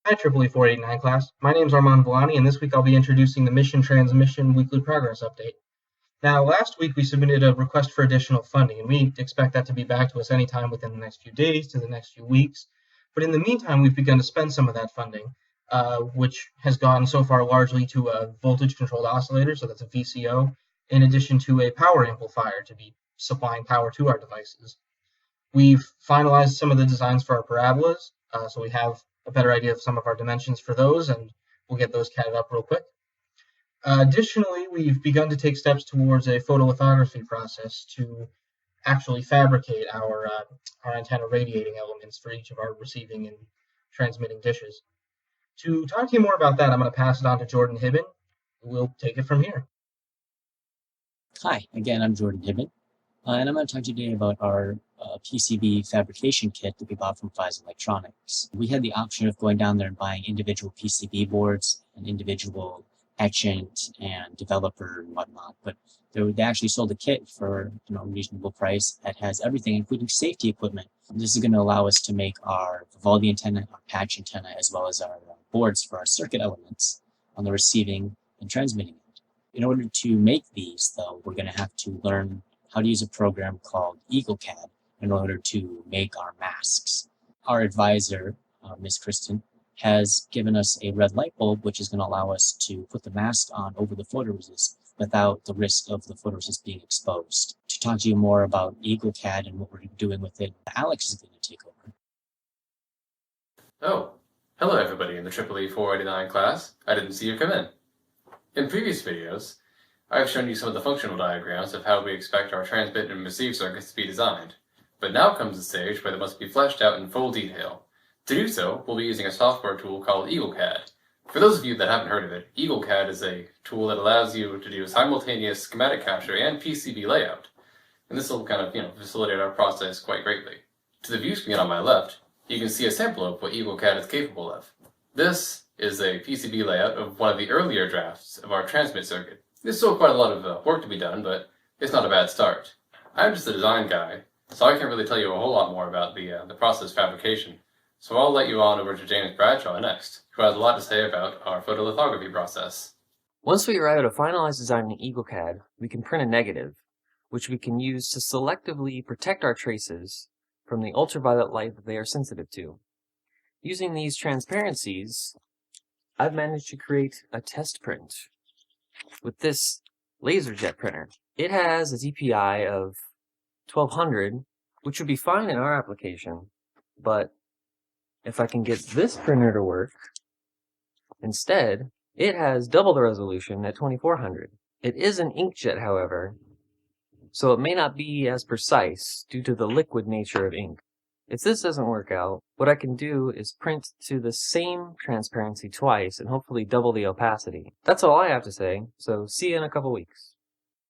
Hi, EEE 489 class. My name is Armand Villani, and this week I'll be introducing the Mission Transmission Weekly Progress Update. Now, last week we submitted a request for additional funding, and we expect that to be back to us anytime within the next few days to the next few weeks. But in the meantime, we've begun to spend some of that funding, which has gone so far largely to a voltage-controlled oscillator, so that's a VCO, in addition to a power amplifier to be supplying power to our devices. We've finalized some of the designs for our parabolas, so we have a better idea of some of our dimensions for those, and we'll get those catted up real quick. Additionally, we've begun to take steps towards a photolithography process to actually fabricate our antenna radiating elements for each of our receiving and transmitting dishes. To talk to you more about that, I'm going to pass it on to Jordan Hibben, who will take it from here. Hi, again, I'm Jordan Hibben, and I'm going to talk to you today about our PCB fabrication kit that we bought from Fies Electronics. We had the option of going down there and buying individual PCB boards and individual etchant and developer and whatnot, but they actually sold a kit for a reasonable price that has everything, including safety equipment. This is going to allow us to make our Vivaldi antenna, our patch antenna, as well as our boards for our circuit elements on the receiving and transmitting end. In order to make these, though, we're going to have to learn how to use a program called EagleCAD in order to make our masks. Our advisor, Ms. Kristen, has given us a red light bulb, which is going to allow us to put the mask on over the photoresist without the risk of the photoresist being exposed. To talk to you more about EagleCAD and what we're doing with it, Alex is going to take over. Oh, hello everybody in the EEE 489 class. I didn't see you come in. In previous videos, I've shown you some of the functional diagrams of how we expect our transmit and receive circuits to be designed. But now comes the stage where they must be fleshed out in full detail. To do so, we'll be using a software tool called EagleCAD. For those of you that haven't heard of it, EagleCAD is a tool that allows you to do simultaneous schematic capture and PCB layout. And this will kind of, facilitate our process quite greatly. To the view screen on my left, you can see a sample of what EagleCAD is capable of. This is a PCB layout of one of the earlier drafts of our transmit circuit. There's still quite a lot of work to be done, but it's not a bad start. I'm just a design guy, so I can't really tell you a whole lot more about the process fabrication. So I'll let you on over to James Bradshaw next, who has a lot to say about our photolithography process. Once we arrive at a finalized design in EagleCAD, we can print a negative, which we can use to selectively protect our traces from the ultraviolet light that they are sensitive to. Using these transparencies, I've managed to create a test print with this LaserJet printer. It has a DPI of 1200, which would be fine in our application, but if I can get this printer to work, instead, it has double the resolution at 2400. It is an inkjet, however, so it may not be as precise due to the liquid nature of ink. If this doesn't work out, what I can do is print to the same transparency twice and hopefully double the opacity. That's all I have to say, so see you in a couple weeks.